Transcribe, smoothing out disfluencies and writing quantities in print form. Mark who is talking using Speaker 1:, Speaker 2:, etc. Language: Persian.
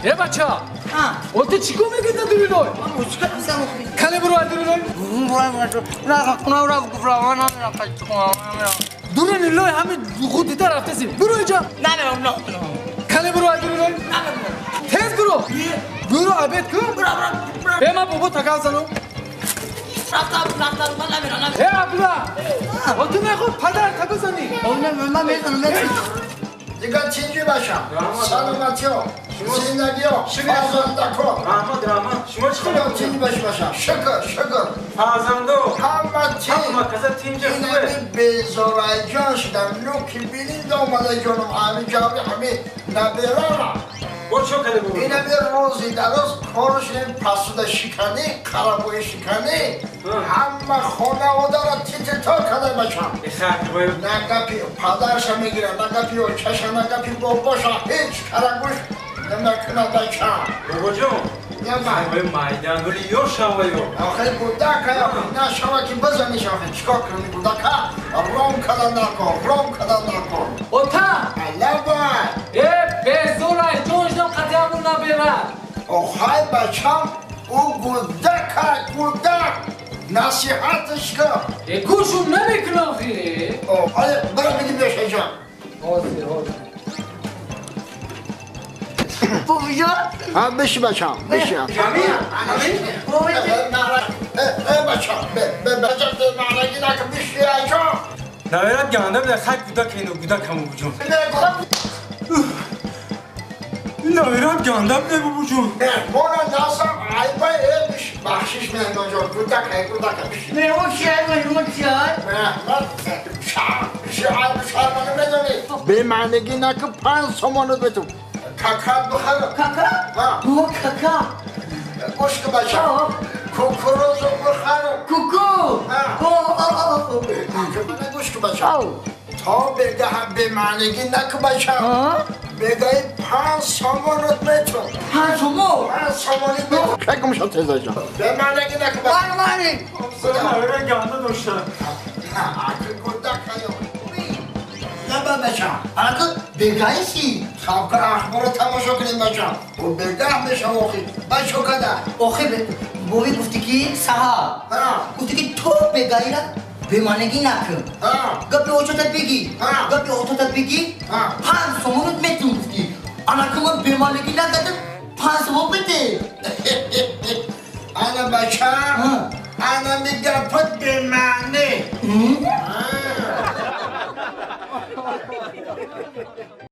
Speaker 1: یه بچه ها وقتی چی کن میگید نداری روی؟ کلی برو اداری روی؟ دونه نیلوی همه خود دیده رفته زیم برو اینجا کلی برو اداری روی؟ تیز برو برو عبید کن به من بابا تکان زنو ای عبدالله وقتی نخود پدر تکان زنی
Speaker 2: دیگه چینجی باشم سلامتی ها زندگی ها آزانده کن
Speaker 3: شما چی
Speaker 2: خدا چینجی باشم شکر
Speaker 3: آزاندو
Speaker 2: همه چی
Speaker 3: کسا تینجا
Speaker 2: اینه
Speaker 3: خوبه
Speaker 2: بیزارای جان شدم نوکی بینید آمده جانم همین جاوی همین نبیرارم
Speaker 3: با چو کده بود
Speaker 2: اینه بیر روزی درست کارش این پسوده شکنی قربوی شکنی همه خونه و داره تیتی تا کده باشم
Speaker 3: خرد باید
Speaker 2: نگپی پدرش میگیره نگپی و چشه نگپی باباشا هیچ کرگوش نمیکنه بچم
Speaker 3: بابا جون
Speaker 2: نمه
Speaker 3: مایدان ولی یو شوایو
Speaker 2: آخه گودک نه شما که بزنیش آخه چکا کنی گودک روم کدن نکن
Speaker 1: و تا
Speaker 2: الله باید
Speaker 1: ای بیزورای جونجدم قطعمون نبیره
Speaker 2: آخه بچم او گودک نصیحتش کن
Speaker 1: ای گوشم نمیکنه آخی
Speaker 2: آره برو بگی بیش اینجا
Speaker 4: بابا
Speaker 2: ها بشی بچم بشی بچم معنی نکن بشی اینجا
Speaker 3: نویرد گانده بده خیلی گودا که اینو گودا کمو بجون نویرد گانده بده بابا جون
Speaker 2: مهمانا ناسم عیبه بشی بخشش مهمان جان گودک بشی
Speaker 4: مهمون شهر
Speaker 2: مهمان شهر منو بدونی به معنیگی نکن 5 تومانو بتون کاکا بخرم
Speaker 4: کاکا؟ بابا کاکا
Speaker 2: گوش که بچم کوکروزو بخرم
Speaker 4: کوکو
Speaker 2: من گوش که بچم تا بگه هم به معنیگی نکن بچم بگه 5 تومانت بتون
Speaker 4: 5 تومون
Speaker 2: 5 تومانی بتون بگم شد تیزا جان به معنیگی نکن بچم
Speaker 3: نویرد گانده داشتن
Speaker 2: اگه گودک هیو
Speaker 4: نه بچم اگه بگایشی
Speaker 2: خب که اخبار تماشا کنیم بچم و بگه میشم آخی بچه کده
Speaker 4: آخه بابی گفتی که صاحب گفتی که تو بگایی را بمانگی نکن گپی اوچتت بگی گپی اوچتت بگی 5 تومونت میتون گفتی انا که من بمانگی نکردم 5 تومون بده
Speaker 2: انا بچم انا میگم پت به معنی